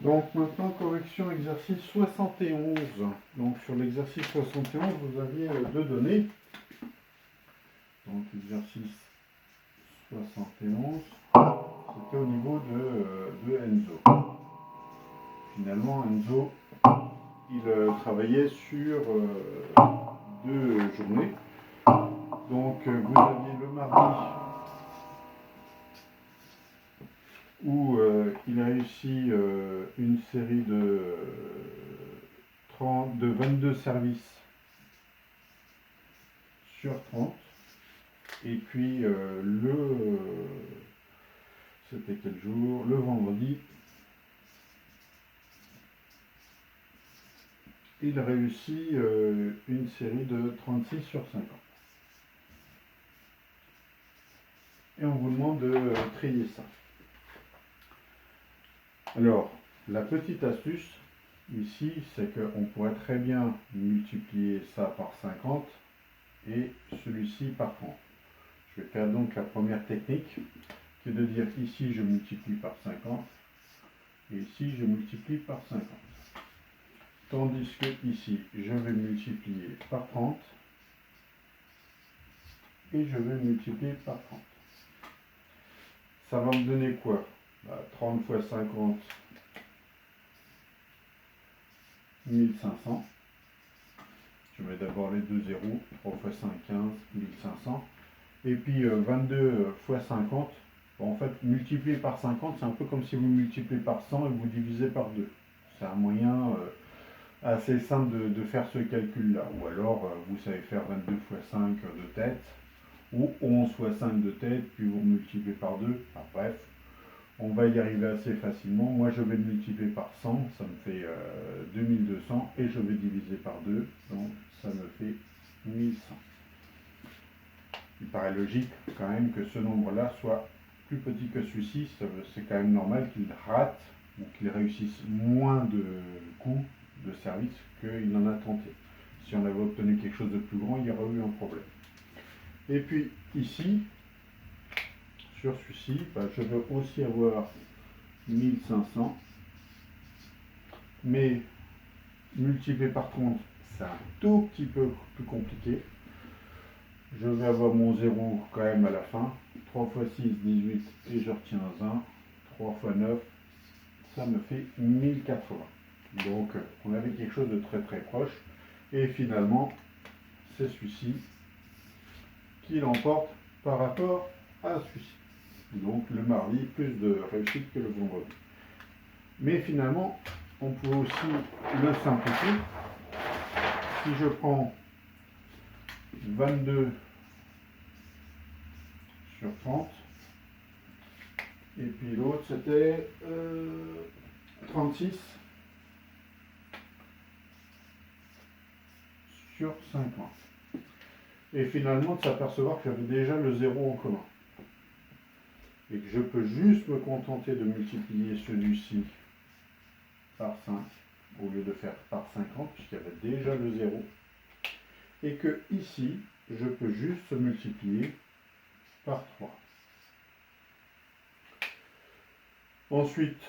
Donc maintenant, correction exercice 71. Donc sur l'exercice 71, vous aviez deux données. Donc exercice 71, c'était au niveau de Enzo. Finalement, Enzo, il travaillait sur deux journées. Donc vous aviez le mardi où il réussit une série de 22 services sur 30. Et puis c'était quel jour? Le vendredi, il réussit une série de 36 sur 50. Et on vous demande de trier ça. Alors, la petite astuce ici, c'est qu'on pourrait très bien multiplier ça par 50 et celui-ci par 30. Je vais faire donc la première technique, qui est de dire ici je multiplie par 50 et ici je multiplie par 50. Tandis que ici je vais multiplier par 30 et je vais multiplier par 30. Ça va me donner quoi? 30 fois 50, 1500. Je mets d'abord les deux zéros, 3 fois 5, 15, 1500. Et puis 22 fois 50, bon, en fait, multiplier par 50, c'est un peu comme si vous multipliez par 100 et vous divisez par 2. C'est un moyen assez simple de faire ce calcul-là. Ou alors, vous savez faire 22 fois 5 de tête, ou 11 fois 5 de tête, puis vous multipliez par 2. Enfin, bref, on va y arriver assez facilement. Moi, je vais le multiplier par 100, ça me fait 2200, et je vais diviser par 2, donc ça me fait 1100. Il paraît logique quand même que ce nombre-là soit plus petit que celui-ci. C'est quand même normal qu'il rate ou qu'il réussisse moins de coups de service qu'il en a tenté. Si on avait obtenu quelque chose de plus grand, il y aurait eu un problème. Et puis ici, sur celui-ci, je veux aussi avoir 1500, mais multiplié par 30, c'est un tout petit peu plus compliqué. Je vais avoir mon 0 quand même à la fin. 3 fois 6, 18, et je retiens 1. 3 fois 9, ça me fait 1080. Donc on avait quelque chose de très très proche. Et finalement, c'est celui-ci qui l'emporte par rapport à celui-ci. Donc le mardi, plus de réussite que le vendredi. Mais finalement, on peut aussi le simplifier. Si je prends 22 sur 30, et puis l'autre c'était 36 sur 50. Et finalement de s'apercevoir que j'avais déjà le 0 en commun. Et que je peux juste me contenter de multiplier celui-ci par 5, au lieu de faire par 50, puisqu'il y avait déjà le 0. Et que ici, je peux juste multiplier par 3. Ensuite,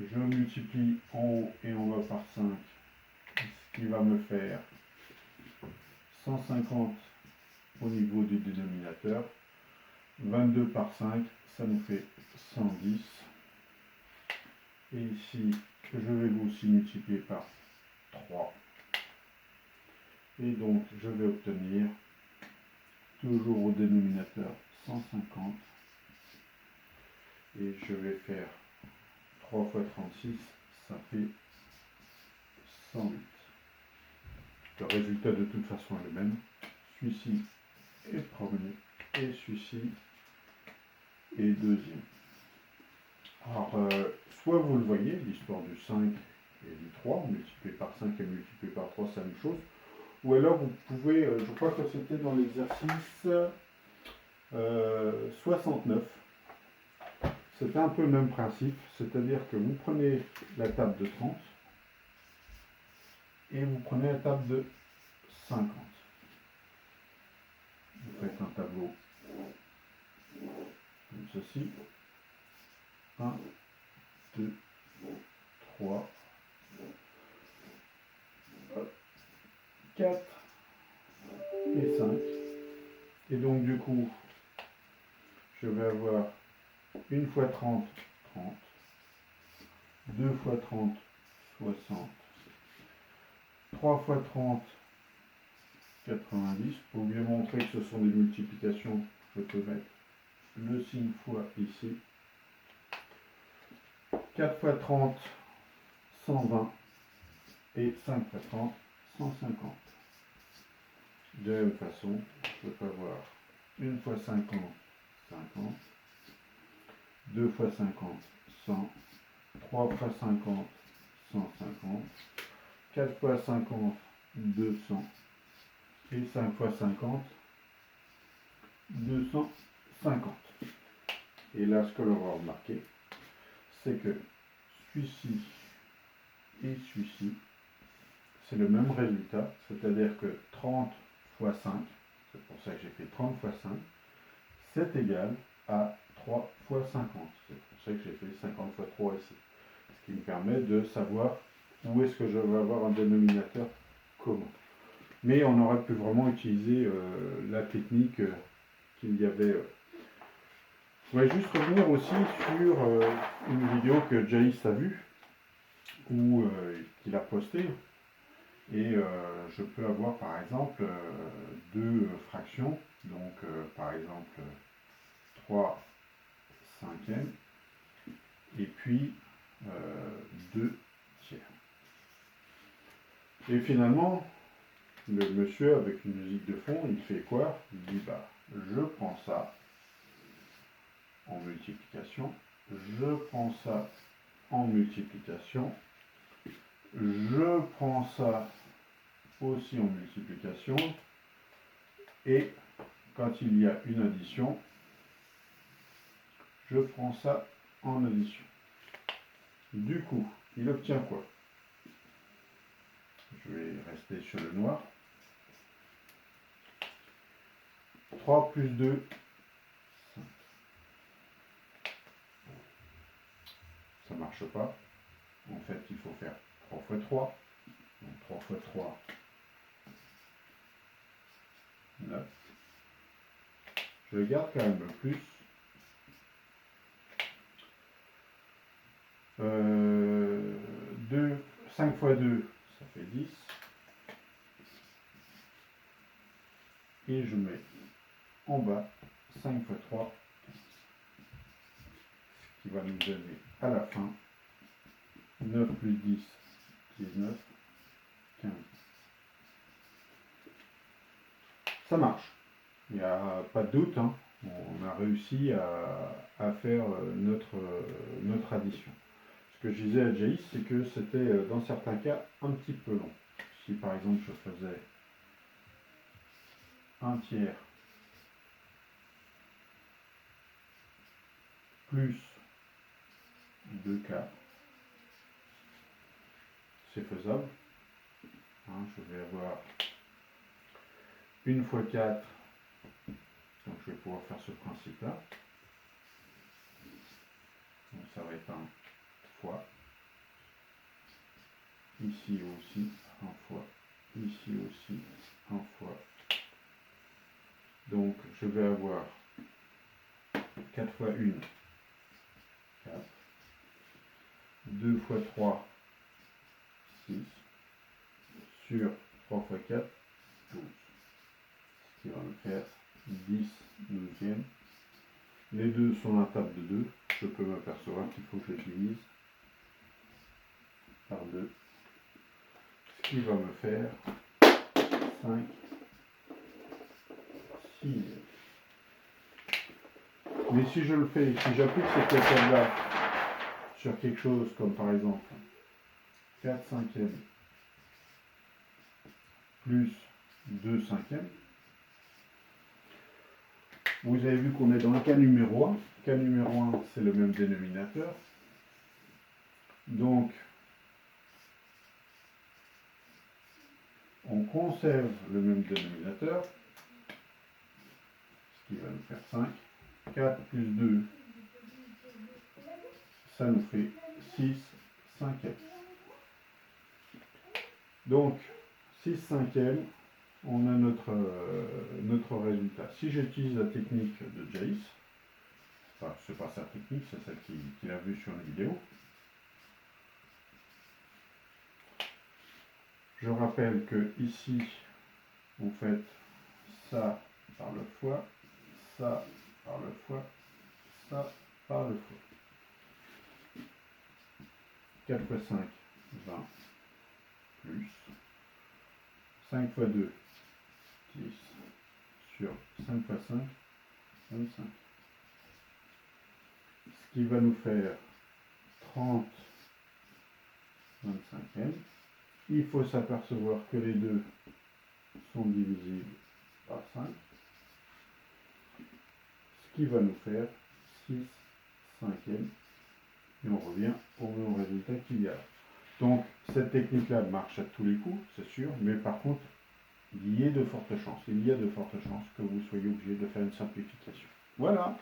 je multiplie en haut et en bas par 5, ce qui va me faire 150 au niveau du dénominateur. 22 par 5, ça nous fait 110. Et ici, je vais aussi multiplier par 3. Et donc, je vais obtenir, toujours au dénominateur, 150. Et je vais faire 3 fois 36, ça fait 108. Le résultat de toute façon est le même. Celui-ci est premier et celui-ci est deuxième. Alors, soit vous le voyez, l'histoire du 5 et du 3, multiplié par 5 et multiplié par 3, c'est la même chose. Ou alors vous pouvez, je crois que c'était dans l'exercice 69. C'était un peu le même principe, c'est-à-dire que vous prenez la table de 30 et vous prenez la table de 50. Vous faites un tableau comme ceci. 1, 2, 3, 4 et 5. Et donc du coup, je vais avoir 1 fois 30, 30, 2 fois 30, 60, 3 fois 30, 90. Pour bien montrer que ce sont des multiplications, je peux mettre le signe fois ici. 4 fois 30, 120. Et 5 fois 30, 150. De la même façon, je peux avoir 1 fois 50, 50. 2 fois 50, 100. 3 fois 50, 150. 4 fois 50, 200. Et 5 fois 50, 250. Et là, ce que l'on va remarquer, c'est que celui-ci et celui-ci, c'est le même résultat, c'est-à-dire que 30 fois 5, c'est pour ça que j'ai fait 30 fois 5, c'est égal à 3 fois 50. C'est pour ça que j'ai fait 50 fois 3 ici. Ce qui me permet de savoir où est-ce que je vais avoir un dénominateur commun. Mais on aurait pu vraiment utiliser la technique qu'il y avait. Je voudrais juste revenir aussi sur une vidéo que Jaïs a vue, ou qu'il a postée. Et je peux avoir par exemple deux fractions, donc par exemple 3 cinquièmes, et puis 2 tiers. Et finalement, le monsieur avec une musique de fond, il fait quoi? Il dit, bah, je prends ça en multiplication, je prends ça en multiplication, je prends ça aussi en multiplication, et quand il y a une addition, je prends ça en addition. Du coup, il obtient quoi? Je vais rester sur le noir. 3 plus 2, 5. Ça ne marche pas. En fait, il faut faire 3 fois 3. Donc 3 fois 3, 9. Je garde quand même le plus. 5 fois 2, ça fait 10. Et je mets en bas 5 fois 3, ce qui va nous donner à la fin 9 plus 10, 19, 15. Ça marche. Il n'y a pas de doute, hein. On a réussi à faire notre addition. Ce que je disais à Jaïs, c'est que c'était dans certains cas un petit peu long. Si par exemple je faisais 1 tiers plus 2 quarts, c'est faisable. Hein, je vais avoir 1 fois 4, donc je vais pouvoir faire ce principe-là. Donc ça va être 1 fois. Ici aussi, 1 fois. Ici aussi, 1 fois. Donc je vais avoir 4 fois 1, 4. 2 fois 3, 6. Sur 3 fois 4, 12. Ce qui va me faire 10 douzièmes. Les deux sont la table de 2. Je peux m'apercevoir qu'il faut que je divise par 2. Ce qui va me faire 5 6. Mais si je le fais, si j'applique cette méthode-là sur quelque chose comme par exemple 4 cinquièmes plus 2 cinquièmes, vous avez vu qu'on est dans le cas numéro 1. Cas numéro 1, c'est le même dénominateur. Donc, on conserve le même dénominateur, ce qui va nous faire 5. 4 plus 2, ça nous fait 6 cinquièmes. Donc, 6 cinquièmes, on a notre résultat. Si j'utilise la technique de Jace, enfin, c'est pas sa technique, c'est celle qu'il a vue sur une vidéo. Je rappelle que ici, vous faites ça par le fois, ça par le fois, ça par le fois. 4 fois 5, 20, plus 5 fois 2, 10, sur 5 fois 5, 25. Ce qui va nous faire 30 25e. Il faut s'apercevoir que les deux sont divisibles par 5. Ce qui va nous faire 6 cinquièmes. Et on revient au même résultat qu'il y a. Donc cette technique-là marche à tous les coups, c'est sûr, mais par contre, il y a de fortes chances que vous soyez obligé de faire une simplification. Voilà.